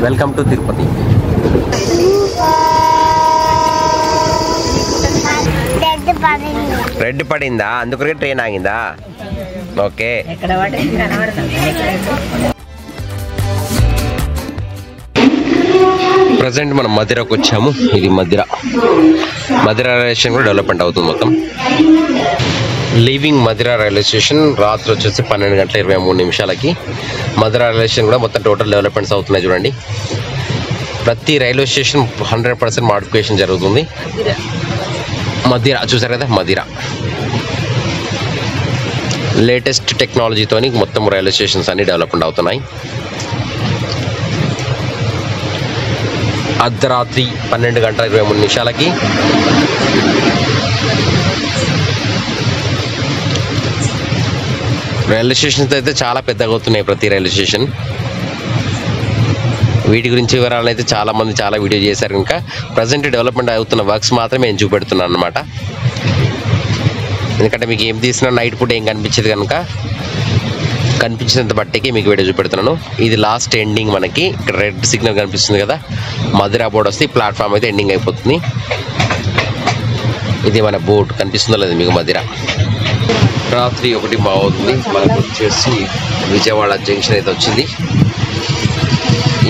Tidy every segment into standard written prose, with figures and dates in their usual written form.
Welcome to Tirupati. Red పడిందా, అందుకే train ఆగిందా? Okay. Present మనం మధిరకు వచ్చాము. ఇది మధిర రైల్వే స్టేషన్ కూడా డెవలప్మెంట్ అవుతుంది మొత్తం. లీవింగ్ మధిర రైల్వే స్టేషన్ రాత్రి వచ్చేసి 12:23 మధిర రైల్వే స్టేషన్ కూడా మొత్తం టోటల్ డెవలప్మెంట్స్ అవుతున్నాయి. చూడండి, ప్రతి రైల్వే స్టేషన్ 100% మాడిఫికేషన్ జరుగుతుంది. మధిర చూసారు కదా, మధిర లేటెస్ట్ టెక్నాలజీతోని మొత్తం రైల్వే స్టేషన్స్ అన్ని డెవలప్మెంట్ అవుతున్నాయి. అర్ధరాత్రి 12:23 రైల్వే స్టేషన్స్ అయితే చాలా పెద్దగా అవుతున్నాయి ప్రతి రైల్వే స్టేషన్. వీటి గురించి వివరాలు అయితే చాలా వీడియో చేశారు. కనుక ప్రజెంట్ డెవలప్మెంట్ అవుతున్న వర్క్స్ మాత్రమే నేను చూపెడుతున్నాను అన్నమాట. ఎందుకంటే మీకు ఏం తీసినా నైట్ పూట ఏం కనిపించేది కనుక కనిపించినంత బట్టికి మీకు వీడియో చూపెడుతున్నాను. ఇది లాస్ట్ ఎండింగ్. మనకి ఇక్కడ రెడ్ సిగ్నల్ కనిపిస్తుంది కదా, మధిర బోర్డు వస్తే ప్లాట్ఫామ్ అయితే ఎండింగ్ అయిపోతుంది. ఇది మన బోర్డు కనిపిస్తుందో లేదు మీకు. మధిర రాత్రి 1 బాగుంది. మనకు వచ్చేసి విజయవాడ జంక్షన్ అయితే వచ్చింది.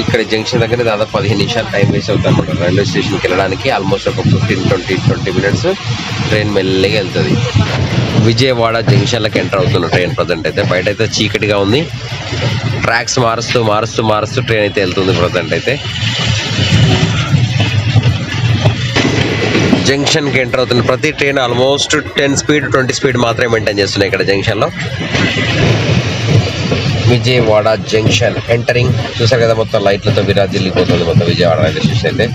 ఇక్కడ జంక్షన్ దగ్గర దాదాపు 15 నిమిషాలు టైం వేస్ట్ అవుతుంది అనమాట రైల్వే స్టేషన్కి వెళ్ళడానికి. ఆల్మోస్ట్ ఒక 15-20 మినిట్స్ ట్రైన్ మెల్లగా వెళ్తుంది. విజయవాడ జంక్షన్లకు ఎంటర్ అవుతున్న ట్రైన్ ప్రజెంట్ అయితే. బయట అయితే చీకటిగా ఉంది. ట్రాక్స్ మారుస్తూ ట్రైన్ అయితే వెళ్తుంది ప్రజెంట్ అయితే. జంక్షన్కి ఎంటర్ అవుతుంది. ప్రతి ట్రైన్ ఆల్మోస్ట్ 10 స్పీడ్ 20 స్పీడ్ మాత్రమే మెయింటైన్ చేస్తున్నాయి ఇక్కడ జంక్షన్లో. విజయవాడ జంక్షన్ ఎంటరింగ్ చూసారు కదా, మొత్తం లైట్లతో విరాజిల్లిపోతుంది మొత్తం విజయవాడ రైల్వే స్టేషన్ అయితే.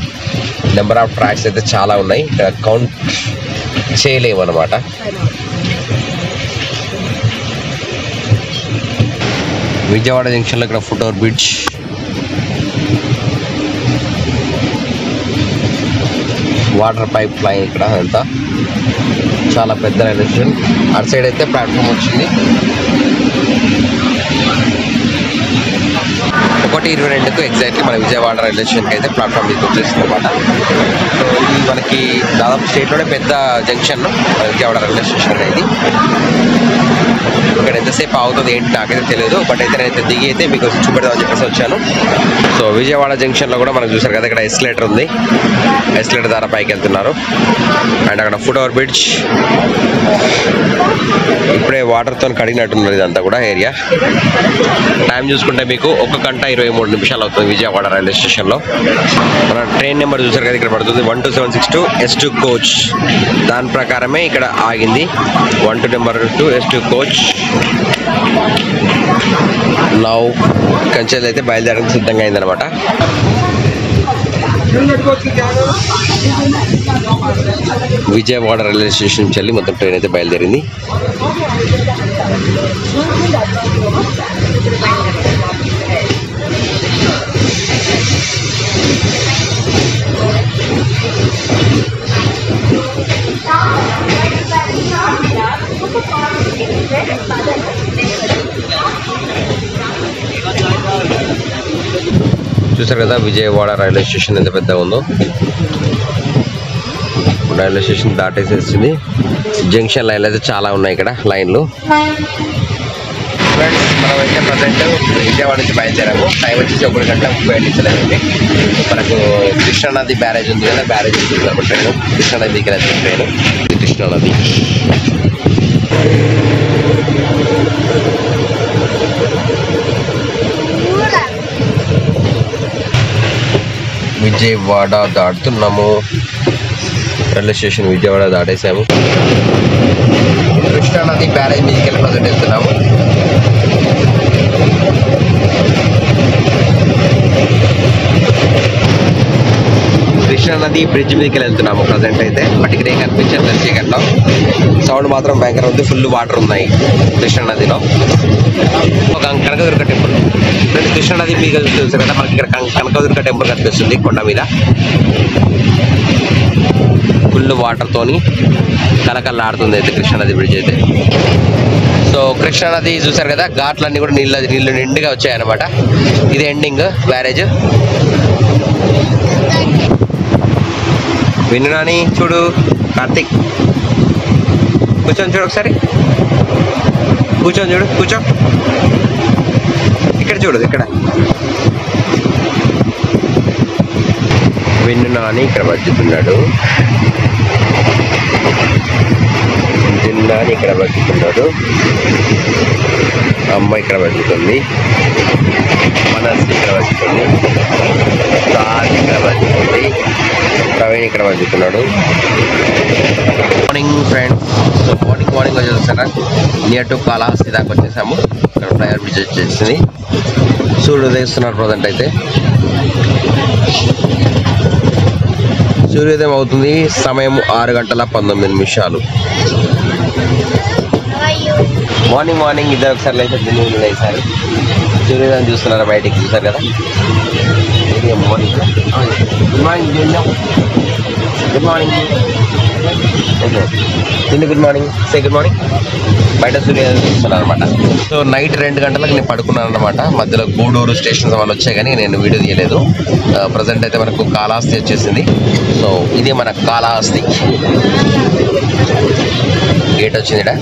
నెంబర్ ఆఫ్ ట్రాక్స్ అయితే చాలా ఉన్నాయి, ఇక్కడ కౌంట్ చేయలేము అనమాట. విజయవాడ జంక్షన్లో ఇక్కడ foot over bridge, water pipe line ఇక్కడ అంతా చాలా పెద్ద రైల్వే స్టేషన్. అటు సైడ్ అయితే ప్లాట్ఫామ్ వచ్చింది. 1:22 ఎగ్జాక్ట్లీ మన విజయవాడ రైల్వే స్టేషన్కి అయితే ప్లాట్ఫామ్ మీకు వచ్చేస్తుంది అనమాట. సో ఇది మనకి దాదాపు స్టేట్లోనే పెద్ద జంక్షన్ విజయవాడ రైల్వే స్టేషన్ అనేది. ఇక్కడ ఎంతసేపు అవుతుంది ఏంటి నాకైతే తెలియదు, బట్ అయితే నేనైతే దిగి అయితే మీకు చూపెడదామని చెప్పేసి వచ్చాను. సో విజయవాడ జంక్షన్లో కూడా మనం చూసారు కదా, ఇక్కడ ఎస్కలేటర్ ఉంది. ఎస్కలేటర్ ద్వారా పైకి వెళ్తున్నారు. అండ్ అక్కడ ఫుట్ ఓవర్ బ్రిడ్జ్, ఇప్పుడే వాటర్తో కడిగినట్టున్నారు ఇదంతా కూడా ఏరియా. టైం చూసుకుంటే మీకు 1:23 అవుతుంది విజయవాడ రైల్వే స్టేషన్లో. మన ట్రైన్ నెంబర్ చూసారు కదా, ఇక్కడ పడుతుంది 12762 S2 కోచ్. దాని ప్రకారమే ఇక్కడ ఆగింది. 12 S2 కోచ్. నౌ కంచెలు అయితే బయలుదేరడానికి సిద్ధంగా అయిందనమాట. విజయవాడ రైల్వే స్టేషన్ నుంచి వెళ్ళి మొత్తం ట్రైన్ అయితే బయలుదేరింది. చూసారు కదా విజయవాడ రైల్వే స్టేషన్ ఎంత పెద్దగా ఉందో. రైల్వే స్టేషన్ దాటేసి వచ్చింది. జంక్షన్ లైన్లు అయితే చాలా ఉన్నాయి ఇక్కడ లైన్లు. మనమైతే ప్రజెంట్ విజయవాడ నుంచి బయలుదేరాము. టైం వచ్చేసి 1:35 అయింది. మనకు కృష్ణానది బ్యారేజ్ ఉంది కదా, బ్యారేజ్ ఉంటుంది ట్రైన్. కృష్ణానది దగ్గర ట్రైన్. కృష్ణానది విజయవాడ దాటుతున్నాము. రైల్వే స్టేషన్ విజయవాడ దాటేసాము. కృష్ణానది బ్యారేజ్ మీదకి వెళ్ళి ప్రజెంట్ వెళ్తున్నాము. కృష్ణానది బ్రిడ్జ్ మీదకి వెళ్తున్నాము ప్రజెంట్ అయితే. బట్ ఇక్కడ ఏం కనిపించదు చీకట్లో. సౌండ్ మాత్రం భయంకర ఉంది. ఫుల్ వాటర్ ఉన్నాయి కృష్ణానదిలో. ఒక కనకదుర్గ టెంపుల్, కృష్ణానది మీకు తెలుసు కదా, మనకి ఇక్కడ కనకదుర్గ టెంపుల్ కనిపిస్తుంది కొండ మీద. ఫుల్ వాటర్తోని కలకల్లాడుతుంది అయితే కృష్ణానది బ్రిడ్జ్ అయితే. సో కృష్ణానది చూసారు కదా, ఘాట్లన్నీ కూడా నీళ్ళు నిండుగా వచ్చాయన్నమాట. ఇది ఎండింగ్ బ్యారేజ్. విన్ను నాని చూడు, కార్తిక్ కూర్చొని చూడు ఒకసారి, కూర్చొని చూడు, కూర్చో ఇక్కడ చూడు, ఇక్కడ విన్ను నాని ఇక్కడ బతుకుతున్నాడు, నాని ఇక్కడ బతుకుతున్నాడు, అమ్మ ఇక్కడ బతుకుతుంది, మనస్ ఇక్కడ బతుకుతుంది, రాజ్ ఇక్కడ బతుకుతుంది, ప్రవీణ్ ఇక్కడ బతుకుతున్నాడు. మార్నింగ్ ఫ్రెండ్స్, సో మార్నింగ్ వచ్చేసారా నియర్ టు కాళహస్తి దాకా వచ్చేసాము. ఇక్కడ ఫ్లైఓవర్ బ్రిడ్జ్ వచ్చేసింది. సూర్యుడు ఉదయిస్తున్నారు ప్రజెంట్ అయితే. సూర్యోదయం అవుతుంది. సమయం 6:19. మార్నింగ్ ఇద్దరు ఒకసారి లేచారు. సూర్యోదయం చూస్తున్నారు, బయటికి చూసారు కదా. Morning good morning, good morning, good morning, say good morning. బయట సూర్యోదయం చూస్తున్నారు అనమాట. సో నైట్ 2 గంటలకు నేను పడుకున్నాను అనమాట. మధ్యలో గూడూరు స్టేషన్స్ వాళ్ళు వచ్చాయి కానీ నేను వీడియో తీయలేదు. ప్రజెంట్ అయితే మనకు కాళహస్తి వచ్చేసింది. సో ఇది మన కాళహస్తి గేట్ వచ్చింది. ఇక్కడ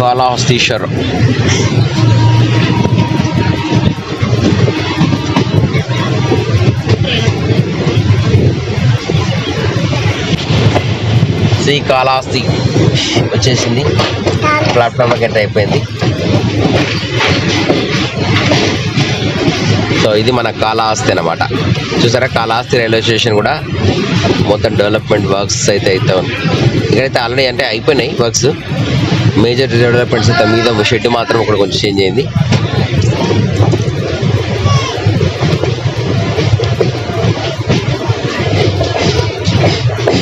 కాళహస్తీశ్వరం. కాళహస్తి వచ్చేసింది. ప్లాట్ఫామ్కి ఎంటర్ అయిపోయింది. సో ఇది మన కాళహస్తి అన్నమాట. చూసారా, కాళహస్తి రైల్వే స్టేషన్ కూడా మొత్తం డెవలప్మెంట్ వర్క్స్ అయితే ఉంది. ఇక్కడైతే ఆల్రెడీ అంటే అయిపోయినాయి వర్క్స్. మేజర్ డెవలప్మెంట్స్ అయితే మీద షెడ్ మాత్రం ఇక్కడ కొంచెం చేంజ్ అయింది.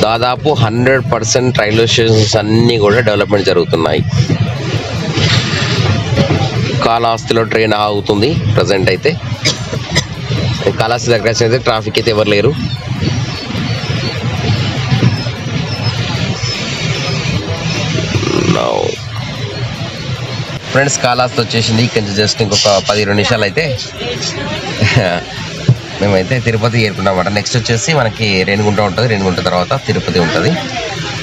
దాదాపు 100% రైల్వే స్టేషన్స్ అన్నీ కూడా డెవలప్మెంట్ జరుగుతున్నాయి. కాళహస్తిలో ట్రైన్ ఆగుతుంది ప్రజెంట్ అయితే. కాళహస్తి దగ్గర అయితే ట్రాఫిక్ అయితే ఎవరు లేరు. ఫ్రెండ్స్, కాళహస్తి వచ్చేసింది. కొంచెం జస్ట్ ఇంకొక 10-20 నిమిషాలు అయితే మేమైతే తిరుపతి చేరుకున్నామన్నమాట. నెక్స్ట్ వచ్చేసి మనకి రేణిగుంట ఉంటుంది. రేణిగుంట తర్వాత తిరుపతి ఉంటుంది.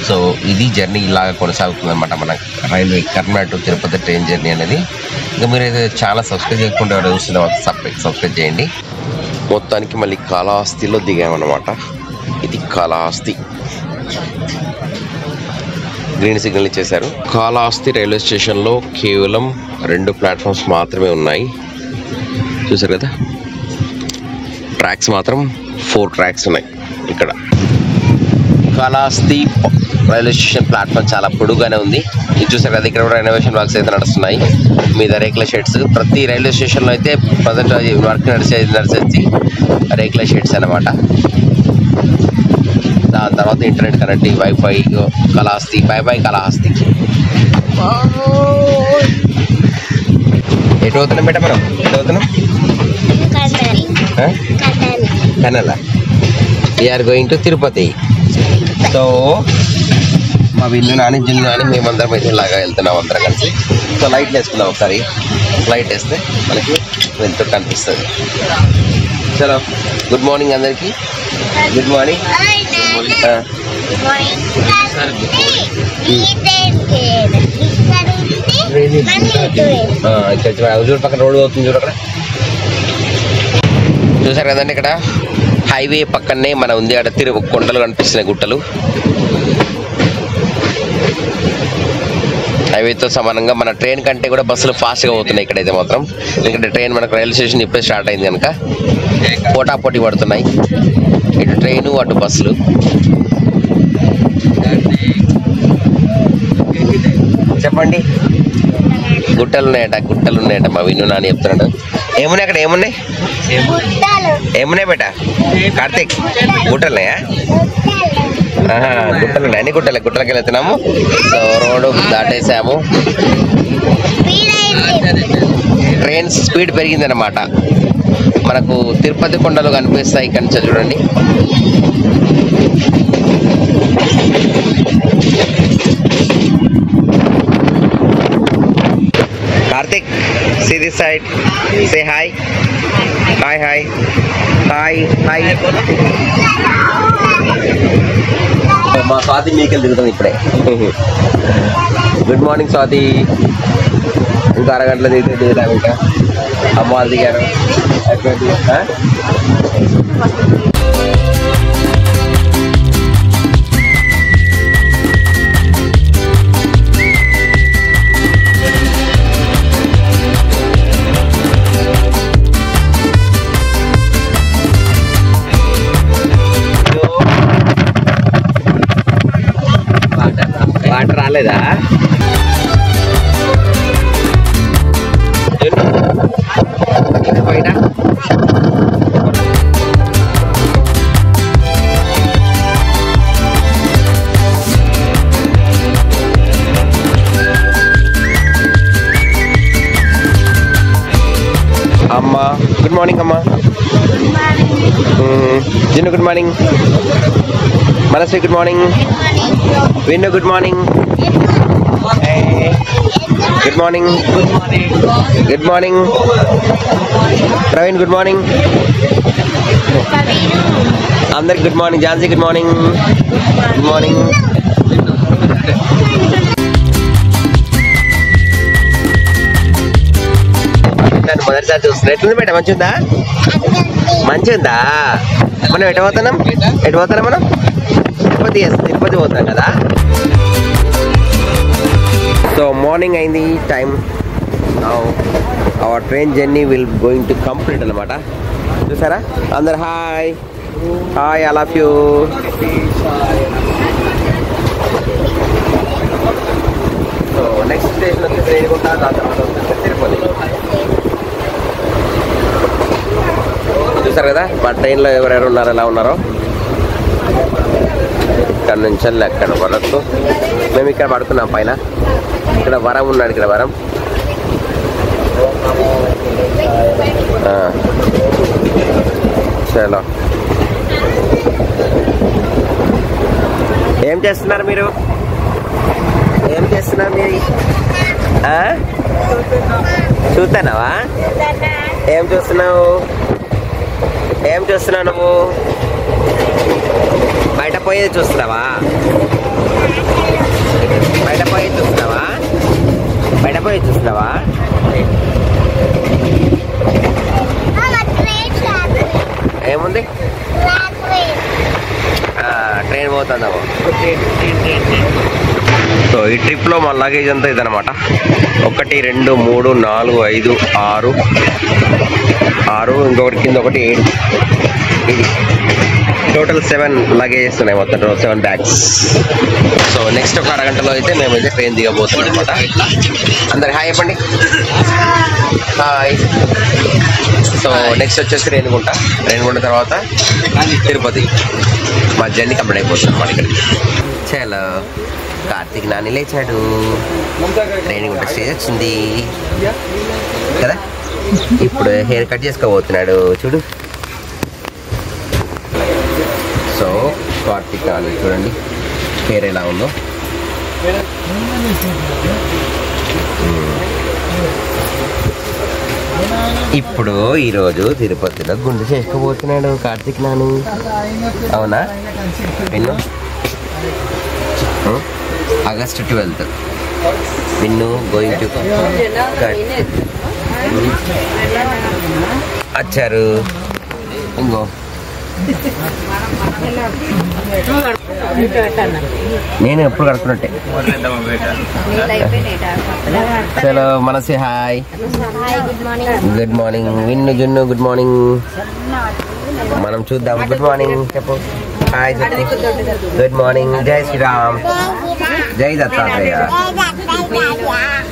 సో ఇది జర్నీ ఇలాగ కొనసాగుతుంది అనమాట. మన railway Karnataka to Tirupati train journey అనేది. ఇంకా మీరైతే ఛానల్ సబ్స్క్రైబ్ చేయకుండా ఎవరు చూసిన సబ్స్క్రైబ్ చేయండి. మొత్తానికి మళ్ళీ కాళహస్తిలో దిగామన్నమాట. ఇది కాళహస్తి. గ్రీన్ సిగ్నల్ ఇచ్చేశారు. కాళహస్తి రైల్వే స్టేషన్లో కేవలం 2 ప్లాట్ఫామ్స్ మాత్రమే ఉన్నాయి. చూసారు కదా, ట్రాక్స్ మాత్రం 4 ట్రాక్స్ ఉన్నాయి. ఇక్కడ కాళహస్తి రైల్వే స్టేషన్ ప్లాట్ఫామ్ చాలా పొడుగానే ఉంది. ఇది చూసారు కదా, ఇక్కడ కూడా రెనోవేషన్ వర్క్స్ అయితే నడుస్తున్నాయి. మీద రేకుల షెడ్స్ ప్రతి రైల్వే స్టేషన్లో అయితే ప్రజెంట్ వర్క్ నడిచేసి రేకుల షెడ్స్ అన్నమాట. దాని తర్వాత internet connect, wifi, Kalahasti. Bye Kalahasti. ఎటు అవుతున్నాం బేట మనం? ఎటు అవుతున్నాం? కనల. We are going to Tirupati. So మా విల్లు నాని జిల్లు నాని మేమందరం అయితే ఇలాగా వెళ్తున్నాం అందరం కలిసి. సో లైట్లు వేసుకుందాం ఒకసారి. లైట్ వేస్తే మనకి వెళ్తూ కనిపిస్తుంది. చలో, గుడ్ మార్నింగ్ అందరికీ. Good morning. ఇక్కడ పక్కన రోడ్డు అవుతుంది చూడు. అక్కడ చూసారు కదండి, ఇక్కడ హైవే పక్కనే మన ఉంది. అక్కడ కొండలు కనిపిస్తున్నాయి, గుట్టలు. హైవేతో సమానంగా మన ట్రైన్ కంటే కూడా బస్సులు ఫాస్ట్గా పోతున్నాయి ఇక్కడైతే మాత్రం. ఎందుకంటే ట్రైన్ మనకు రైల్వే స్టేషన్ ఇప్పుడే స్టార్ట్ అయింది కనుక పోటాపోటీ పడుతున్నాయి. ఇటు ట్రైను, అటు బస్సులు. చెప్పండి. గుట్టలు ఉన్నాయట మా విన్ను నాని చెప్తున్నాడు. ఏమున్నాయి అక్కడ? ఏమున్నాయి బేట కార్తీక్? గుట్టలున్నాయా? గుట్టలున్నాయి. అన్ని గుట్టలకి వెళ్తున్నాము. సో రోడ్డు దాటేసాము. ట్రైన్ స్పీడ్ పెరిగింది అన్నమాట. మనకు తిరుపతి కొండలు కనిపిస్తాయి ఇక్కడ నుంచి చూడండి. Karthik, see this side, say hi. Hi, hi, hi, hi. మా స్వాతి మీకెళ్ళి తిరుగుతాం ఇప్పుడే. Good morning Swathi. ఇంకా అరగంటలో దిగుతాం. ఇంకా అమ్మ వాళ్ళు దిగారు. వాటర్ రాలేదా? పైన అమ్మ గుడ్ మార్నింగ్. అమ్మ Jinnu good morning. Manasvi good morning. Vinnu good morning. Good morning. Good morning. Praveen good morning. అందరికి good morning. Jhansi good morning. Good morning. నన్ను మొదటిసారి చూస్తున్నా. ఎట్లుంది మేడం? మంచిగా మంచిగా మనం ఎటు పోతున్నాం? మనం తిరుపతి పోతున్నాం కదా. సో మార్నింగ్ అయింది time. Our train journey will going to complete అనమాట. చూసారా అందరు? Hi hi all of you. So next station వచ్చేసి రేణిగుంట, దాని తర్వాత వచ్చేసి తిరుపతి. చూసారు కదా మా ట్రైన్లో ఎవరెవరు ఉన్నారో ఎలా ఉన్నారో. ఇక్కడ నుంచి వెళ్ళి అక్కడ వరకు మేము ఇక్కడ పడుకున్నాం పైన. ఇక్కడ వరం ఉన్నాడు. ఇక్కడ వరం చలో. ఏం చేస్తున్నారు మీరు? చూస్తున్నావా? ఏం చూస్తున్నావు నువ్వు? బయట పోయేది చూస్తున్నావా? ఏముంది? ట్రైన్ పోతుందాము. సో ఈ ట్రిప్లో మా లగేజ్ అంతా ఇదనమాట. 1 2 3 4 5 6 ఇంకొకటి కింద ఒకటి 7. ఇది టోటల్ 7 లగేజెస్ ఉన్నాయి మొత్తం. 7 బ్యాగ్స్. సో నెక్స్ట్ ఒక అరగంటలో అయితే మేమైతే ట్రైన్ దిగబోతున్నాం అనమాట. అందరికి హాయ్ చెప్పండి. హాయ్. సో నెక్స్ట్ వచ్చేసి రేణిగుంట తర్వాత తిరుపతి. మా జర్నీ కంప్లీట్ అయిపోతుంది అన్నమాట ఇక్కడికి. చాలా కార్తీక్ నాని లేచాడు. రేణిగుంట స్టేజ్ వచ్చింది కదా. ఇప్పుడు హెయిర్ కట్ చేసుకోబోతున్నాడు చూడు. సో కార్తీక్ నాని చూడండి హెయిర్ ఎలా ఉందో. ఇప్పుడు ఈరోజు తిరుపతిలో గుండు చేసుకోబోతున్నాడు కార్తీక్ నాని. అవునా? Vinnu August 12th Vinnu going to వచ్చారు. ఇంకో నేను ఎప్పుడు కడుతున్నట్టే. చలో మనసి హాయ్. గుడ్ మార్నింగ్ విన్ను జున్ను గుడ్ మార్నింగ్. మనం చూద్దాం. గుడ్ మార్నింగ్ చెప్పు. హాయ్ చెప్పు. Good morning. జై శ్రీరామ్. జై దత్తాత్రేయ.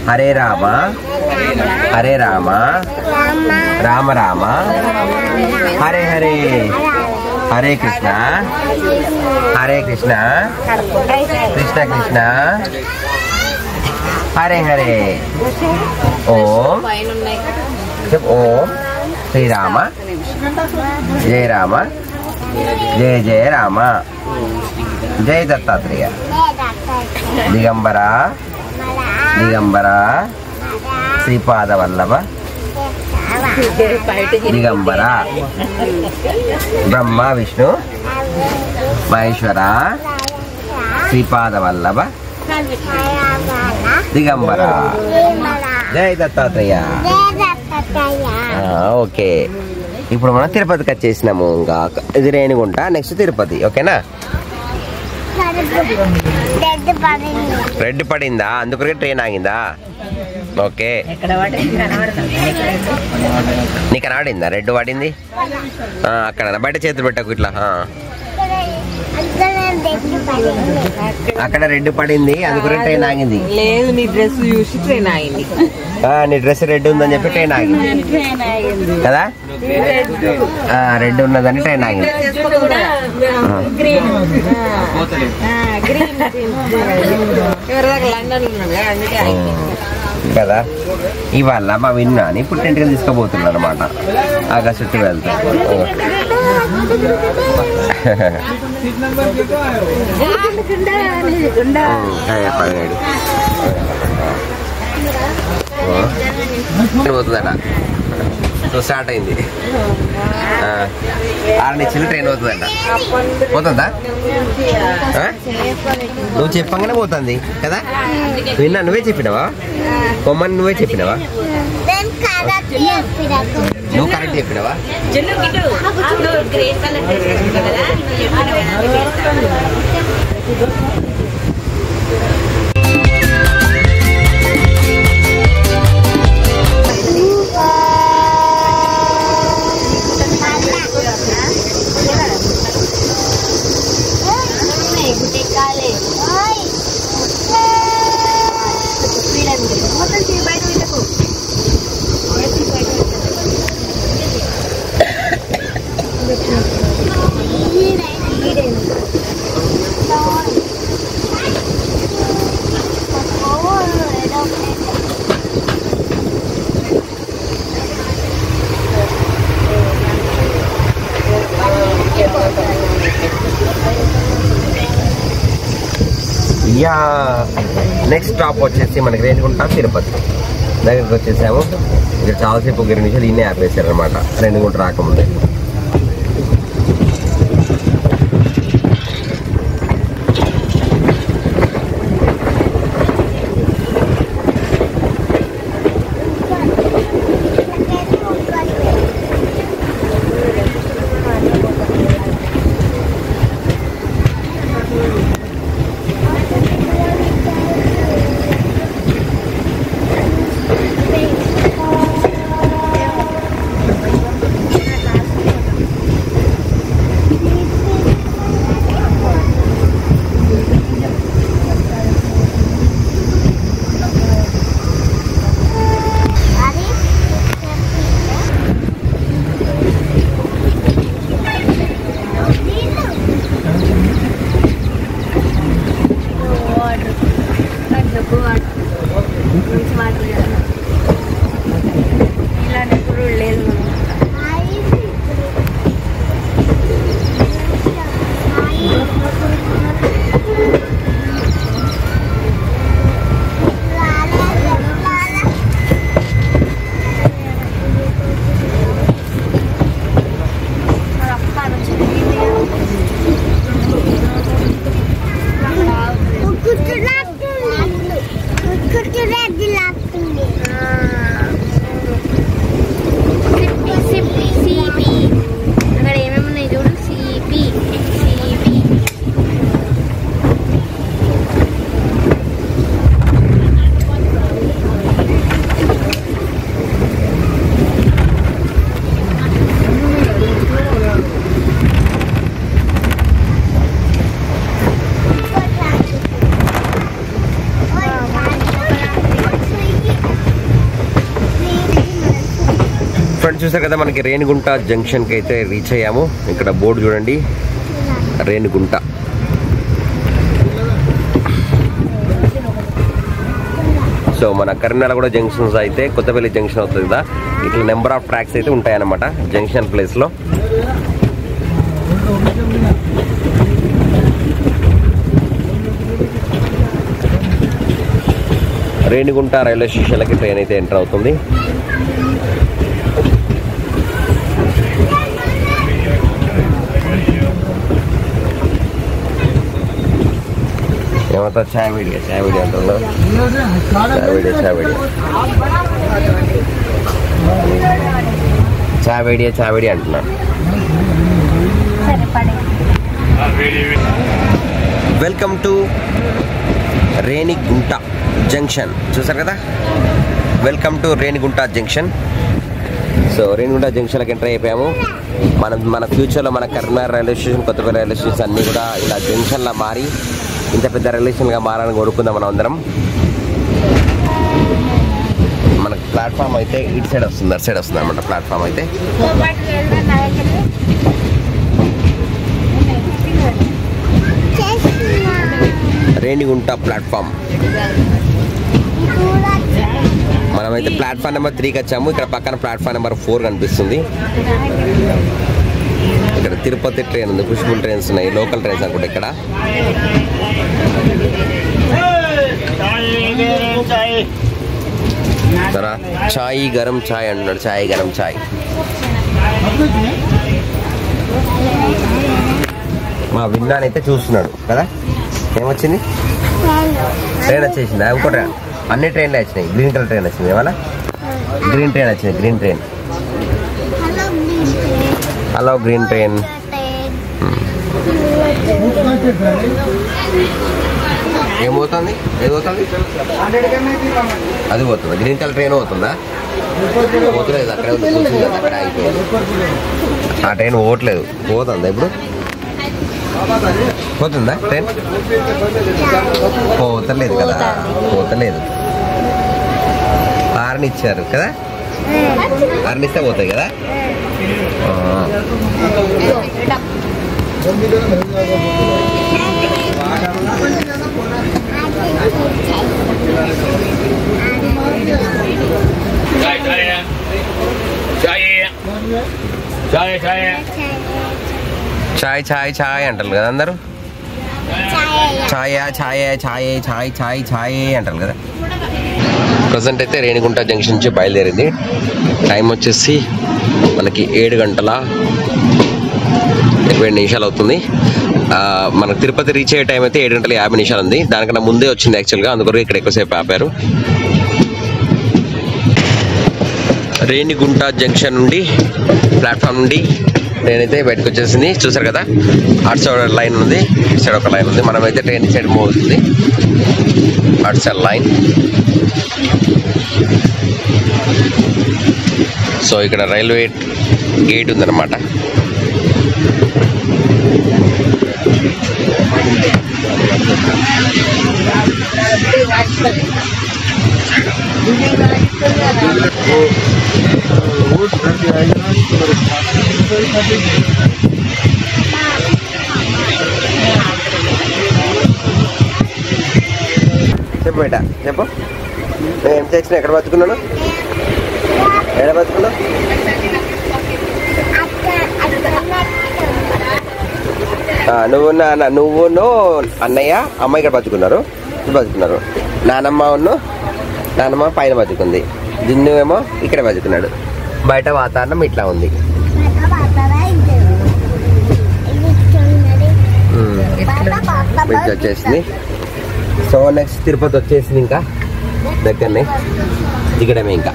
హరే రామ హరే రామ రామ రామ హరే హరే. హరే కృష్ణ హరే కృష్ణ కృష్ణ కృష్ణ హరే హరే. ఓం చెప్పు. ఓం శ్రీరామ జయ రామ జయ జయ రామ జయ దత్తాత్రేయ దిగంబర దిగంబర శ్రీపాద వల్లభ దిగంబర బ్రహ్మ విష్ణు మహేశ్వర శ్రీపాద వల్లభ దిగంబర జయ దత్తాత్రేయ. ఓకే, ఇప్పుడు మనం తిరుపతికి వచ్చేసినాము. ఇంకా ఇది రేణిగుంట, నెక్స్ట్ తిరుపతి. ఓకేనా? రెడ్ పడిందా, అందుకొరకే ట్రైన్ ఆగిందా? ఓకే, నీకు కనబడిందా రెడ్ పడింది? అక్కడ బయట చేతులు పెట్టకు ఇట్లా. అక్కడ రెడ్ పడింది, అందుకొరకే ట్రైన్ ఆగింది. లేదు, నీ డ్రెస్ చూసి ట్రైన్ ఆగింది. నీ డ్రెస్ రెడ్ ఉందని చెప్పి ట్రైన్ ఆగింది కదా? రెడ్ ఉన్నదని ట్రైన్ ఆగింది కదా. ఇవాళ మా విన్నాని పుట్టింటికి తీసుకోబోతున్నాను అనమాట. ఆగస్టు 12. పోతుందట. సో స్టార్ట్ అయింది. 6 నిమిషాలు ట్రైన్ అవుతుందంట. పోతుందా? నువ్వు చెప్పంగానే పోతుంది కదా. విన్నా, నువ్వే చెప్పినావా? పొమ్మని నువ్వే చెప్పినావా? నువ్వు కరెక్ట్ చెప్పినావా? యా, నెక్స్ట్ స్టాప్ వచ్చేసి మనకి రేణిగుంట తిరుపతి దగ్గరికి వచ్చేసాము. ఇక్కడ చాలాసేపు 1 నిమిషాలు ఈయనే ఆపేశారు అనమాట రేణిగుంట రాకముందే. ఫ్రెండ్స్ చూసారు కదా, మనకి రేణిగుంట జంక్షన్కి అయితే రీచ్ అయ్యాము. ఇక్కడ బోర్డు చూడండి, రేణిగుంట. సో సో మన కరీంనగర్ కూడా జంక్షన్స్ అయితే కొత్తపల్లి జంక్షన్ అవుతుంది కదా, ఇట్లా నెంబర్ ఆఫ్ ట్రాక్స్ అయితే ఉంటాయన్నమాట జంక్షన్ ప్లేస్లో. రేణిగుంట రైల్వే స్టేషన్లకి ట్రైన్ అయితే ఎంటర్ అవుతుంది. ఏమంతా చాయ్ వేడిగా అంటున్నారు. చాయ్ వేడి అంటున్నారు. Welcome to Renigunta junction. చూసారు కదా, welcome to Renigunta junction. So Renigunta జంక్షన్కి ఎంటర్ అయిపోయాము. మన ఫ్యూచర్లో మన Karimnagar railway station, Kothapalli railway station అన్నీ కూడా ఇలా జంక్షన్లా మారి ఇంత పెద్ద రైల్వే స్టేషన్గా మారాలని కోరుకుందాం మనం అందరం. మనకు ప్లాట్ఫామ్ అయితే ఇటు సైడ్ వస్తుంది, అటు సైడ్ వస్తుంది అనమాట ప్లాట్ఫామ్ అయితే. రేణిగుంట ప్లాట్ఫామ్. మనమైతే ప్లాట్ఫామ్ నెంబర్ 3కి వచ్చాము. ఇక్కడ పక్కన ప్లాట్ఫామ్ నెంబర్ 4 కనిపిస్తుంది. ఇక్కడ తిరుపతి ట్రైన్ ఉంది, పుష్పుల్ ట్రైన్స్ ఉన్నాయి, లోకల్ ట్రైన్స్ అనుకుంటా. ఇక్కడ చాయ్ గరం చాయ్ అంటున్నాడు. చాయ్ గరం చాయ్. మా విన్నాన్ అయితే చూస్తున్నాడు కదా. ఏమొచ్చింది? ట్రైన్ వచ్చేసింది. ఇంకోటి అన్ని ట్రైన్లు వచ్చినాయి. గ్రీన్ కలర్ ట్రైన్ వచ్చింది. ఏమన్నా గ్రీన్ ట్రైన్ వచ్చింది. Green train. Hello green train. ఏమవుతుంది? ఏది పోతుంది? అది పోతుందా? గ్రీన్ కలర్ ట్రైన్ పోతుందా? పోతలేదు. అక్కడే ఉంది, కూర్చుంది, అక్కడ ఆగిపోయింది. ఆ ట్రైన్ పోవట్లేదు. పోతుందా ఇప్పుడు? పోతుందా ట్రైన్? పోతలేదు కదా, పోతలేదు. హార్న్ ఇచ్చారు కదా, హార్న్ ఇస్తే పోతాయి కదా. చాయ్ చాయ్ చాయ్ అంటారు కదా అందరూ. ఛాయ్ ఛాయ్ ఛాయ్ ఛాయ్ ఛాయ్ ఛాయ్ అంటారు కదా. ప్రజెంట్ అయితే రేణిగుంట జంక్షన్ నుంచి బయలుదేరింది. టైం వచ్చేసి మనకి 7 గంటల 27 నిమిషాలు అవుతుంది. మనకు తిరుపతి రీచ్ అయ్యే టైం అయితే 7 గంటల 50 నిమిషాలు ఉంది. దానికన్నా ముందే వచ్చింది యాక్చువల్గా, అందుకొరకు ఇక్కడ ఎక్కువసేపు ఆపారు. రేణిగుంట జంక్షన్ నుండి, ప్లాట్ఫామ్ నుండి ట్రైన్ అయితే బయటకు వచ్చేసింది. చూసారు కదా, అటు సైడ్ లైన్ ఉంది, ఇటు సైడ్ ఒక లైన్ ఉంది. మనమైతే ట్రైన్ సైడ్ మూవ్ అవుతుంది. అటు సైడ్ లైన్. సో ఇక్కడ రైల్వే గేట్ ఉందన్నమాట. చెప్పు బేట, చెప్పు. నేను ఏం చేసిన, ఎక్కడ బతుకున్నాను, ఎక్కడ బతుకున్నావు? నువ్వును అన్నయ్య అమ్మ ఇక్కడ బతుకున్నారు, బతుకున్నారు. నానమ్మ పైన బతుకుంది. జిన్ను ఏమో ఇక్కడ బతుకున్నాడు. బయట వాతావరణం ఇట్లా ఉంది. బ్రిడ్జ్ వచ్చేసింది. సో నెక్స్ట్ తిరుపతి వచ్చేసింది. ఇంకా దగ్గరనే దిగడమే. ఇంకా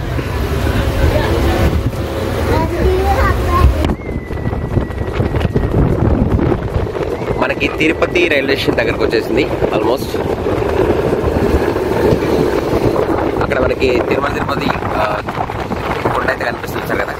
మనకి తిరుపతి రైల్వే స్టేషన్ దగ్గరకు వచ్చేసింది ఆల్మోస్ట్. అక్కడ మనకి తిరుపతి కొండ అయితే కనిపిస్తుంది సార్ కదా.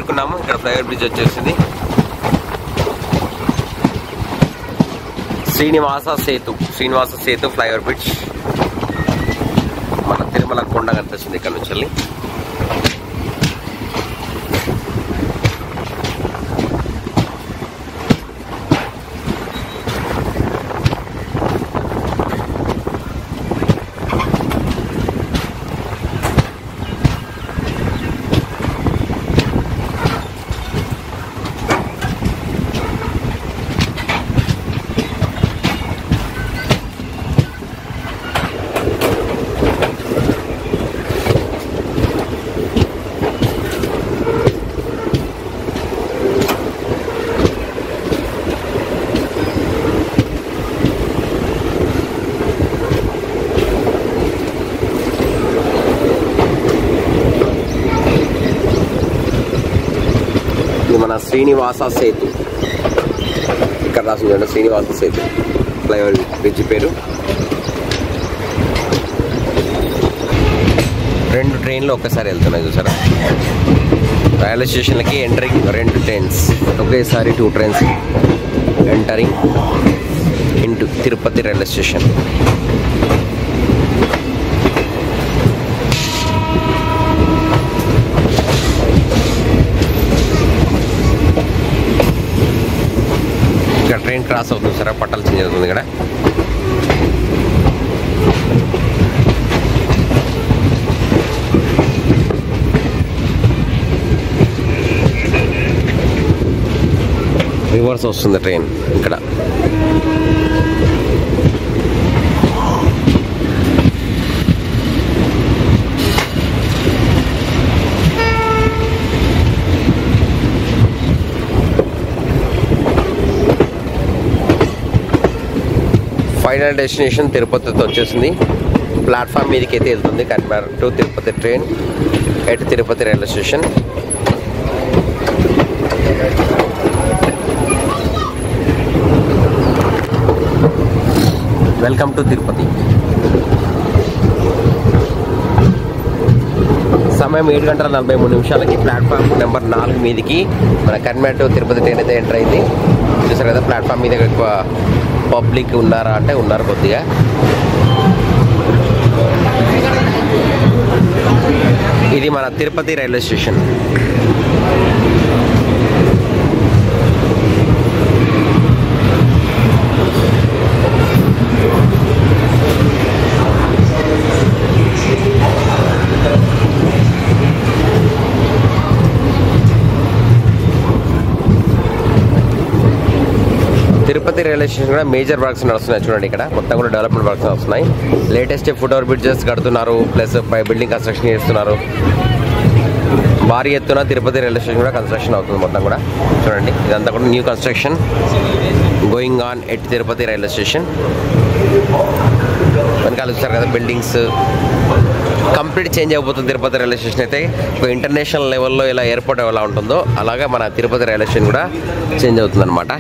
చేరుకున్నాము. ఇక్కడ ఫ్లైఓవర్ బ్రిడ్జ్ వచ్చేసింది. Srinivasa Setu flyover bridge. మన తిరుమల కొండ కనిపిస్తుంది ఇక్కడ నుంచి వెళ్ళి. మన శ్రీనివాస సేతు ఇక్కడ రాసింది చూడండి. శ్రీనివాస సేతు ఫ్లైఓవర్ బ్రిడ్జ్ పేరు. 2 ట్రైన్లు ఒక్కసారి వెళ్తున్నాయి చూసారా. రైల్వే స్టేషన్లకి ఎంటరింగ్ 2 ట్రైన్స్ ఒకేసారి 2 trains entering into Tirupati railway station. ఇక్కడ ట్రైన్ క్రాస్ అవుతుంది సార్. పట్టాలు చేంజ్ అవుతుంది ఇక్కడ. రివర్స్ వస్తుంది ట్రైన్ ఇక్కడ. ఫైనల్ డెస్టినేషన్ తిరుపతితో వచ్చేసింది. ప్లాట్ఫామ్ మీదకి అయితే వెళ్తుంది. కన్మర్ to Tirupati train at Tirupati railway station. Welcome to Tirupati. సమయం 7:43 ప్లాట్ఫామ్ నెంబర్ 4 మీదకి మన కన్మర్ టు తిరుపతి ట్రైన్ అయితే ఎంటర్ అయింది. చూసారు కదా, ప్లాట్ఫామ్ మీద ఎక్కువ పబ్లిక్ ఉన్నారా అంటే ఉన్నారు కొద్దిగా. ఇది మన Tirupati railway station. Tirupati railway station కూడా మేజర్ వర్క్స్ నడుస్తున్నాయి చూడండి. ఇక్కడ మొత్తం కూడా డెవలప్మెంట్ వర్క్స్ వస్తున్నాయి. లేటెస్ట్ ఫుట్ ఓవర్ బ్రిడ్జెస్ కడుతున్నారు, ప్లస్ బిల్డింగ్ కన్స్ట్రక్షన్ చేస్తున్నారు. భారీ ఎత్తున తిరుపతి రైల్వే స్టేషన్ కూడా కన్స్ట్రక్షన్ అవుతుంది మొత్తం కూడా చూడండి. ఇదంతా కూడా new construction going on at Tirupati railway station. వెనకాల చూస్తారు కదా బిల్డింగ్స్ కంప్లీట్ చేంజ్ అయిపోతుంది. తిరుపతి రైల్వే స్టేషన్ అయితే ఇంటర్నేషనల్ లెవెల్లో ఇలా ఎయిర్పోర్ట్ ఎలా ఉంటుందో అలాగా మన తిరుపతి రైల్వే స్టేషన్ కూడా చేంజ్ అవుతుంది అనమాట.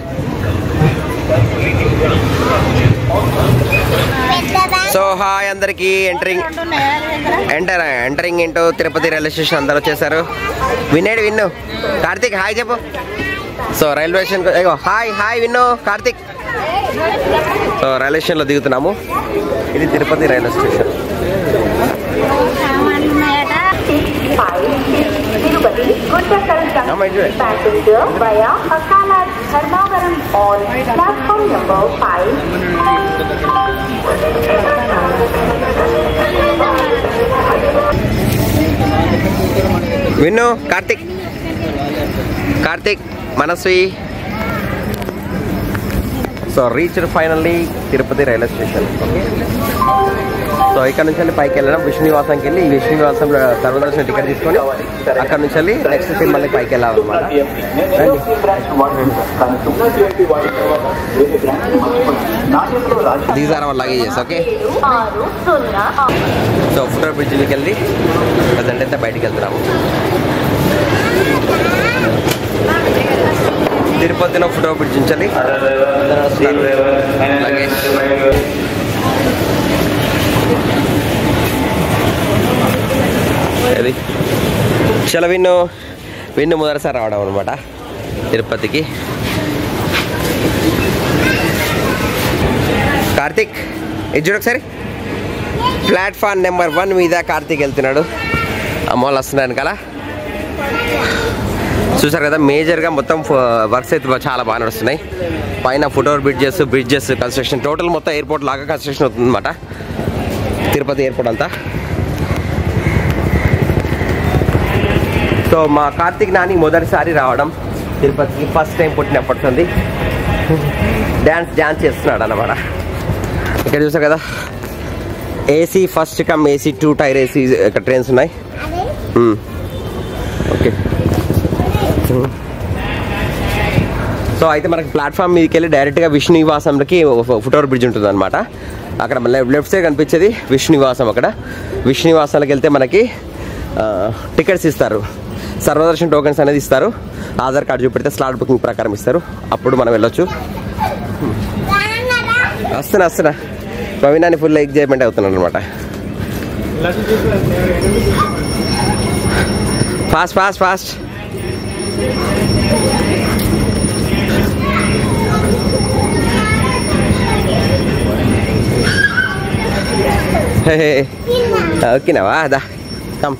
సో హాయ్ అందరికి. Entering into Tirupati railway station అందరూ వచ్చేసారు. విన్ను కార్తీక్ హాయ్ చెప్పు. So railway station hi Vinnu Karthik. So railway స్టేషన్లో దిగుతున్నాము. ఇది Tirupati railway station. Passenger via Akala Dharmavaram on platform number 5. Vinnu Karthik Manasvi. So reached finally Tirupati railway station. So ఇక్కడ నుంచి వెళ్ళి పైకి వెళ్ళడం విష్ణునివాసంకి వెళ్ళి ఈ విష్ణునివాసంలో సర్వదర్శన టికెట్ తీసుకొని అక్కడ నుంచి వెళ్ళి నెక్స్ట్ తిరుమలకి పైకి వెళ్ళాలన్నమాట. These are our luggages. Okay, so foot over బ్రిడ్జ్కి వెళ్ళి ప్రజెంట్ అయితే బయటికి వెళ్తున్నాము. తిరుపతిలో ఫుట్ ఓవర్ బ్రిడ్జ్ ఉంచాలి లగేజ్. అది చలో విన్ను విన్ను మొదటిసారి రావడం అనమాట తిరుపతికి. కార్తిక్ ఇది చూడు ఒకసారి. ప్లాట్ఫామ్ నెంబర్ 1 మీద కార్తిక్ వెళ్తున్నాడు. అమ్మోళ్ళు వస్తున్నాను కదా, చూసారు కదా. మేజర్గా మొత్తం వర్క్స్ అయితే చాలా బాగా నడుస్తున్నాయి. పైన ఫుట్ఓవర్ బ్రిడ్జెస్ కన్స్ట్రక్షన్, టోటల్ మొత్తం ఎయిర్పోర్ట్ లాగా కన్స్ట్రక్షన్ అవుతుంది అనమాట తిరుపతి ఎయిర్పోర్ట్ అంతా. సో మా కార్తిక్ నాని మొదటిసారి రావడం తిరుపతికి, ఫస్ట్ టైం పుట్టినప్పటి డ్యాన్స్ చేస్తున్నాడు అన్నమాట. ఇక్కడ చూసారు కదా AC first come AC 2 tier AC ఇక్కడ ట్రైన్స్ ఉన్నాయి. ఓకే, సో అయితే మనకి ప్లాట్ఫామ్ మీదకి వెళ్ళి డైరెక్ట్గా విష్ణునివాసంకి ఫుట్ఓవర్ బ్రిడ్జ్ ఉంటుంది అనమాట. అక్కడ లెఫ్ట్ సైడ్ కనిపించేది విష్ణునివాసం. అక్కడ విష్ణునివాసాలకు వెళ్తే మనకి టికెట్స్ ఇస్తారు, సర్వదర్శన్ టోకెన్స్ అనేది ఇస్తారు. ఆధార్ కార్డు చూపెడితే స్లాట్ బుకింగ్ ప్రకారం ఇస్తారు, అప్పుడు మనం వెళ్ళొచ్చు. వస్తున్నా ప్రవీణాన్ని ఫుల్ ఎగ్జైట్మెంట్ అవుతున్నాడు అనమాట. ఫాస్ట్ ఓకేనావా? దా కమ్.